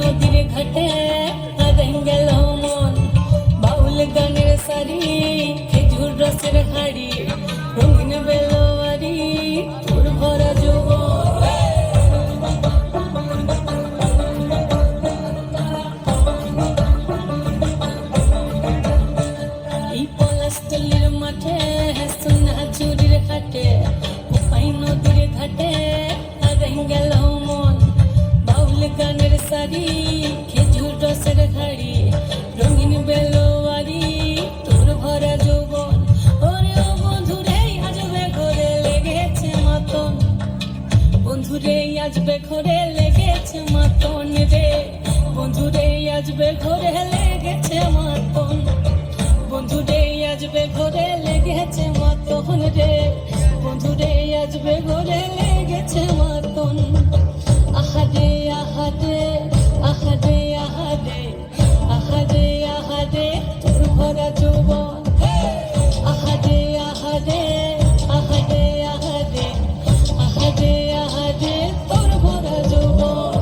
নদীর ঘাটে গেল মন বাউল গানের সারি খেজুর রসের হাড়ি রঙিন বেলোয়ারি তোর ভরা যৌবন এই পলাশতলির মাঠে সোনা ঝুরির ঘাটে নদীর ঘাটে গেল মন বাউল গানের সারি খেজুর রসের হাড়ি রঙিন বেলোয়ারি তোর ভরা যৌবন ওরে ও বন্ধুরে আজবে ঘরে লেগেছে মাতন বন্ধুরে আজবে ঘরে লেগেছে মাতন রে বন্ধুরে আজবে ঘরে লেগেছে মাতন বন্ধুরে আজবে ঘরে লেগেছে মাতন রে বন্ধুরে আজবে ঘরে লেগেছে মাতন আহারে আহারে আহারে আহারে আহারে আহারে তোর ভরা যৌবন আহারে আহারে আহারে আহারে আহারে আহারে তোর ভরা যৌবন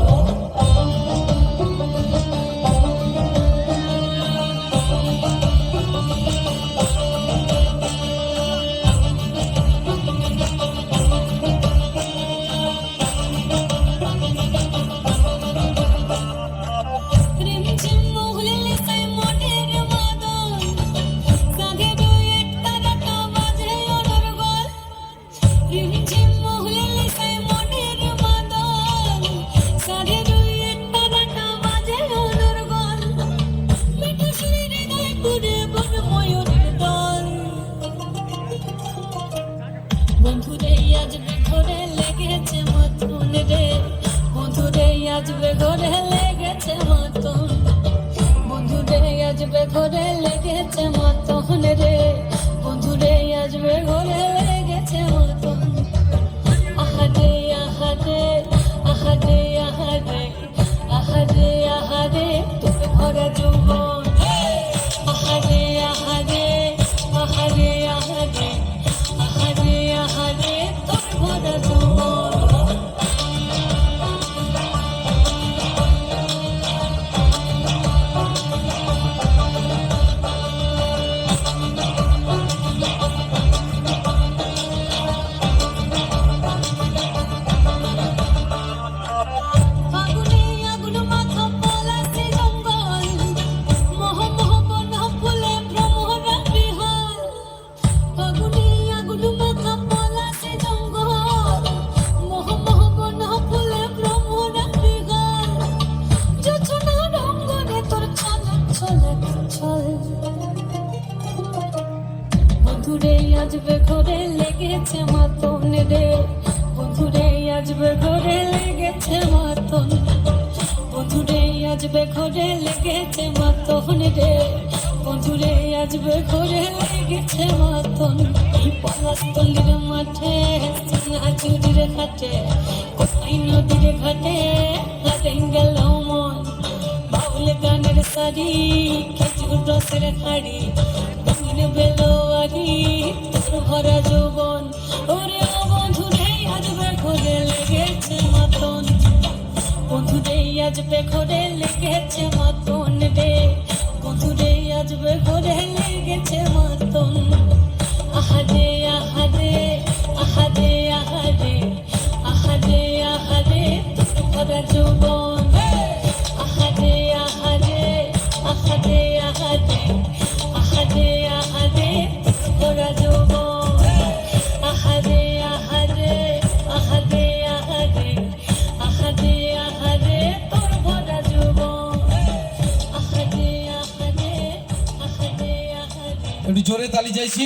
বন্ধুরে আজবে ঘরে লেগেছে মাতন রে বন্ধুরে আজবে ঘরে লেগেছে মাতন বন্ধুরে আজবে ঘরে লেগেছে মাতন রে বন্ধুরে আজবে ঘরে লেগেছে মাতন আহারে আহারে আহারে আহারে আহারে আহারে তোর ভরা যৌবন আহারে আহারে আহারে আহারে আহারে আহারে তোর ভরা যৌবন বন্ধুরে আজবে ঘরে লেগেছে মাতন রে বন্ধুরে আজবে ঘরে লেগেছে মাতন বন্ধুরে আজবে ঘরে লেগেছে মাতন রে বন্ধুরে আজবে ঘরে লেগেছে মাতন এই পলাশতলির মাঠে সোনা ঝুরির ঘাটে কোথায় নদীর ঘাটে গেল মন বাউল গানের সারি খেজুর রসের হাড়ি রঙিন বেলোয়ারি তোর ভরা যৌবন ওরে ও বন্ধুরে আজবে ঘরে লেগেছে মাতন বন্ধুরে আজবে ঘরে লেগেছে মাতন রে বন্ধুরে আজবে ঘরে লেগেছে মাতন আহারে আহারে আহারে আহারে আহারে আহারে তোর ভরা যৌবন আহারে আহারে আহারে আহারে আহারে আহারে তোর ভরা যৌবন আহারে আহারে আহারে আহারে আহারে আহারে তোর ভরা যৌবন আহারে আহারে আহারে আহারে একটু জোরে তালি চাইছি।